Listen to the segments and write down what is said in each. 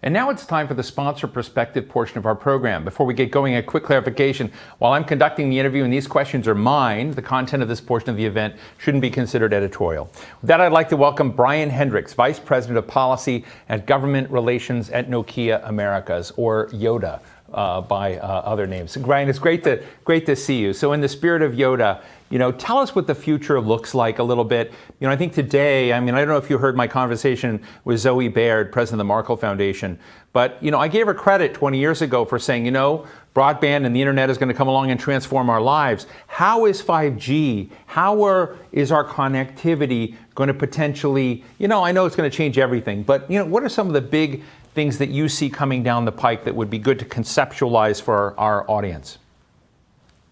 And now it's time for the sponsor perspective portion of our program. Before we get going, a quick clarification. While I'm conducting the interview and these questions are mine, the content of this portion of the event shouldn't be considered editorial. With that, I'd like to welcome Brian Hendricks, Vice President of Policy and Government Relations at NOKIA Americas, or Yoda. By other names. Brian, it's great to see you. So in the spirit of Yoda, tell us what the future looks like a little bit. I think today, I don't know if you heard my conversation with Zoe Baird, President of the Markle Foundation, but, I gave her credit 20 years ago for saying, broadband and the internet is going to come along and transform our lives. How is 5G? Is our connectivity going to potentially, I know it's going to change everything, but, what are some of the big things that you see coming down the pike that would be good to conceptualize for our audience?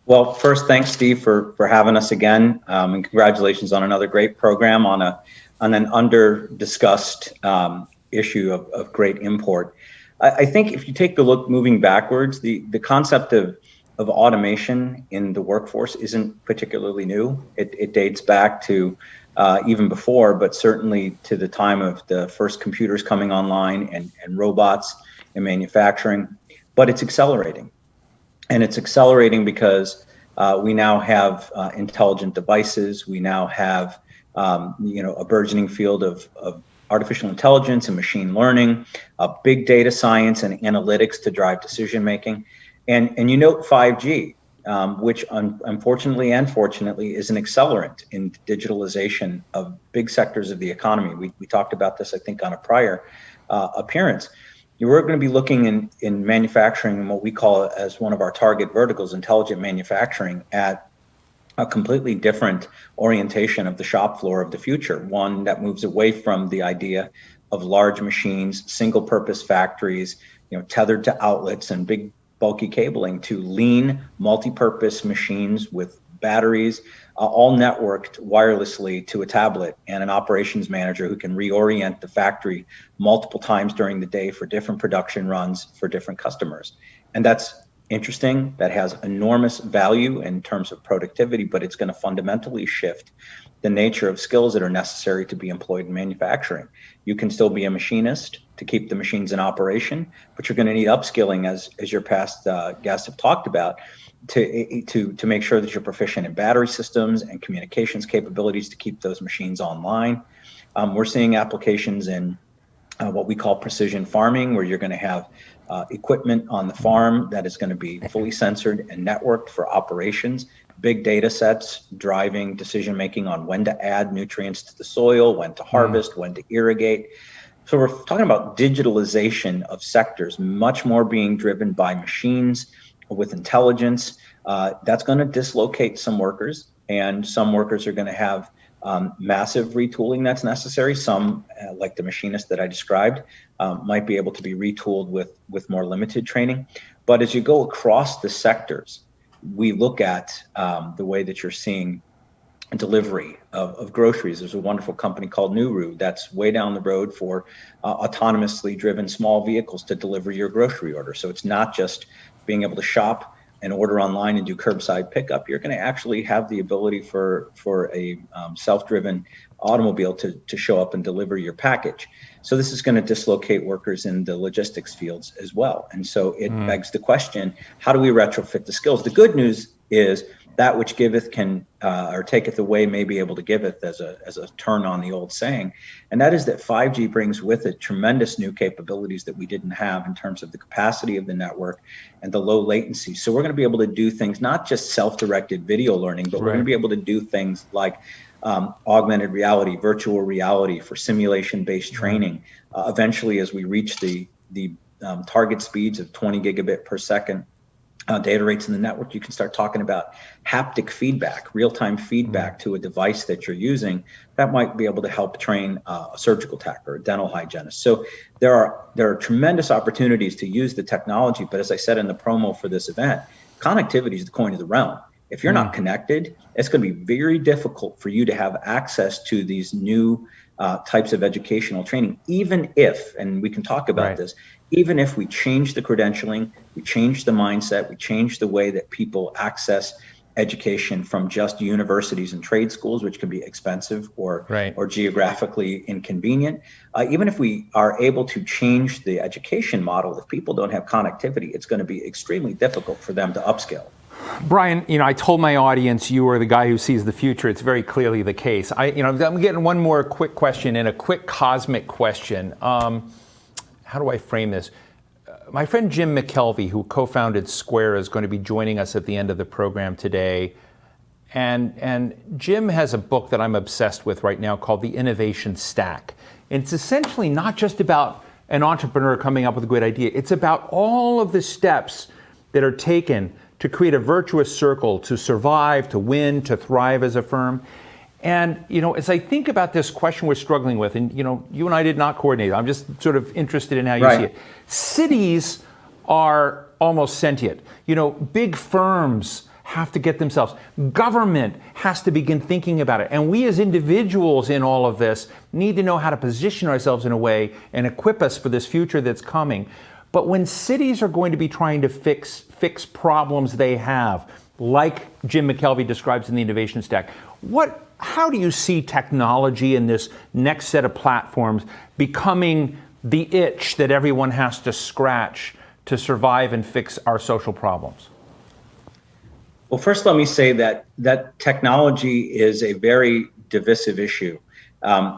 Well, first, thanks, Steve, for having us again, and congratulations on another great program on an under-discussed issue of great import. I think if you take the look moving backwards, the concept of automation in the workforce isn't particularly new. It dates back to even before, but certainly to the time of the first computers coming online and robots in manufacturing. But it's accelerating. And it's accelerating because we now have intelligent devices. We now have a burgeoning field of artificial intelligence and machine learning, big data science and analytics to drive decision making. And you note 5G. Which unfortunately and fortunately is an accelerant in digitalization of big sectors of the economy. We talked about this, I think, on a prior appearance. We're going to be looking in manufacturing and what we call as one of our target verticals, intelligent manufacturing, at a completely different orientation of the shop floor of the future, one that moves away from the idea of large machines, single purpose factories, tethered to outlets and big bulky cabling, to lean multi-purpose machines with batteries, all networked wirelessly to a tablet and an operations manager who can reorient the factory multiple times during the day for different production runs for different customers. And that's interesting. That has enormous value in terms of productivity, but it's going to fundamentally shift the nature of skills that are necessary to be employed in manufacturing. You can still be a machinist to keep the machines in operation, but you're going to need upskilling, as your past guests have talked about, to make sure that you're proficient in battery systems and communications capabilities to keep those machines online. We're seeing applications in what we call precision farming, where you're going to have equipment on the farm that is going to be fully censored and networked for operations, big data sets driving decision making on when to add nutrients to the soil, when to harvest, when to irrigate. So we're talking about digitalization of sectors, much more being driven by machines with intelligence. That's going to dislocate some workers, and some workers are going to have massive retooling that's necessary. Some, like the machinist that I described, might be able to be retooled with more limited training. But as you go across the sectors, we look at the way that you're seeing delivery of groceries. There's a wonderful company called Nuru that's way down the road for autonomously driven small vehicles to deliver your grocery order. So it's not just being able to shop and order online and do curbside pickup. You're going to actually have the ability for a self-driven automobile to show up and deliver your package. So this is going to dislocate workers in the logistics fields as well. And so it begs the question, how do we retrofit the skills? The good news is that which giveth can or taketh away may be able to giveth, as a turn on the old saying. And that is that 5G brings with it tremendous new capabilities that we didn't have in terms of the capacity of the network and the low latency. So we're going to be able to do things, not just self-directed video learning, but we're going to be able to do things like augmented reality, virtual reality for simulation-based training. Eventually, as we reach the target speeds of 20 gigabit per second data rates in the network, you can start talking about haptic feedback, real-time feedback to a device that you're using that might be able to help train a surgical tech or a dental hygienist. So there are tremendous opportunities to use the technology, but as I said in the promo for this event, connectivity is the coin of the realm. If you're not connected, it's going to be very difficult for you to have access to these new types of educational training, even if, and we can talk about this, even if we change the credentialing, we change the mindset, we change the way that people access education from just universities and trade schools, which can be expensive or geographically inconvenient. Even if we are able to change the education model, if people don't have connectivity, it's going to be extremely difficult for them to upskill. Brian, I told my audience you are the guy who sees the future. It's very clearly the case. I'm getting one more quick question and a quick cosmic question. How do I frame this? My friend Jim McKelvey, who co-founded Square, is going to be joining us at the end of the program today. And Jim has a book that I'm obsessed with right now called The Innovation Stack. And it's essentially not just about an entrepreneur coming up with a great idea. It's about all of the steps that are taken to create a virtuous circle, to survive, to win, to thrive as a firm. And, as I think about this question we're struggling with, and, you and I did not coordinate, I'm just sort of interested in how you see it. Cities are almost sentient. Big firms have to get themselves, government has to begin thinking about it. And we as individuals in all of this need to know how to position ourselves in a way and equip us for this future that's coming. But when cities are going to be trying to fix problems they have, like Jim McKelvey describes in the Innovation Stack, how do you see technology in this next set of platforms becoming the itch that everyone has to scratch to survive and fix our social problems? Well, first, let me say that technology is a very divisive issue.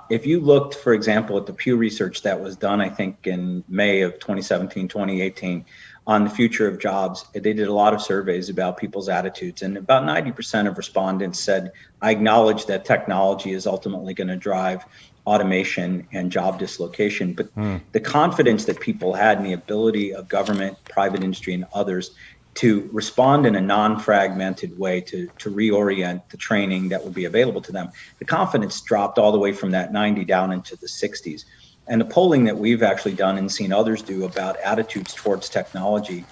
If you looked, for example, at the Pew Research that was done, I think in May of 2017, 2018, on the future of jobs, they did a lot of surveys about people's attitudes, and about 90% of respondents said, I acknowledge that technology is ultimately going to drive automation and job dislocation, but the confidence that people had in the ability of government, private industry, and others to respond in a non-fragmented way, to reorient the training that would be available to them, the confidence dropped all the way from that 90 down into the 60s. And the polling that we've actually done and seen others do about attitudes towards technology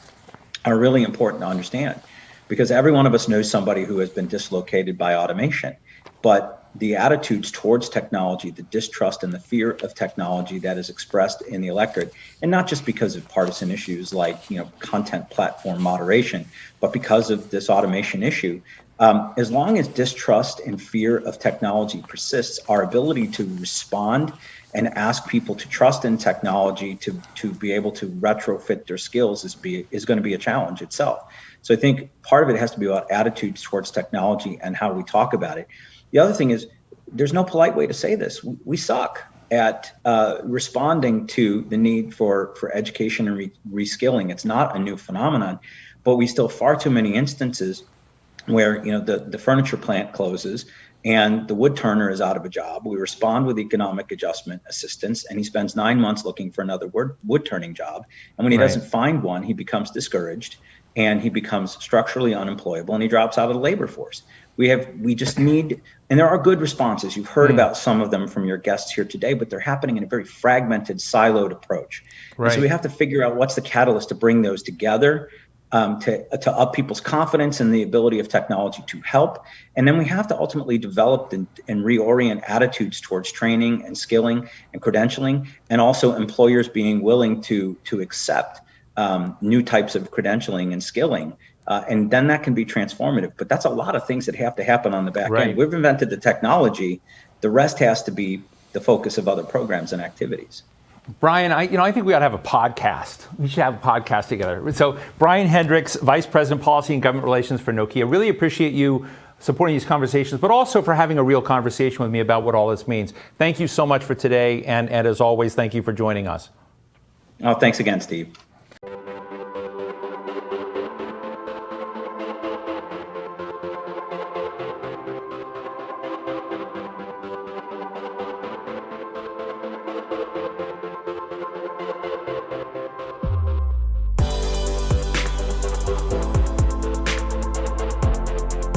are really important to understand, because every one of us knows somebody who has been dislocated by automation. But the attitudes towards technology, the distrust and the fear of technology that is expressed in the electorate, and not just because of partisan issues like content platform moderation, but because of this automation issue, as long as distrust and fear of technology persists, our ability to respond and ask people to trust in technology to be able to retrofit their skills is going to be a challenge itself. So I think part of it has to be about attitudes towards technology and how we talk about it. The other thing is, there's no polite way to say this. We suck at responding to the need for education and reskilling. It's not a new phenomenon, but we still far too many instances where the furniture plant closes and the wood turner is out of a job. We respond with economic adjustment assistance, and he spends 9 months looking for another wood turning job. And when he doesn't find one, he becomes discouraged and he becomes structurally unemployable and he drops out of the labor force. We just need, and there are good responses. You've heard about some of them from your guests here today, but they're happening in a very fragmented, siloed approach. Right. So we have to figure out what's the catalyst to bring those together, to up people's confidence in the ability of technology to help. And then we have to ultimately develop and reorient attitudes towards training and skilling and credentialing, and also employers being willing to accept new types of credentialing and skilling. And then that can be transformative. But that's a lot of things that have to happen on the back end. We've invented the technology. The rest has to be the focus of other programs and activities. Brian, I think we ought to have a podcast. We should have a podcast together. So, Brian Hendricks, Vice President, Policy and Government Relations for NOKIA. Really appreciate you supporting these conversations, but also for having a real conversation with me about what all this means. Thank you so much for today, and as always, thank you for joining us. Oh, thanks again, Steve.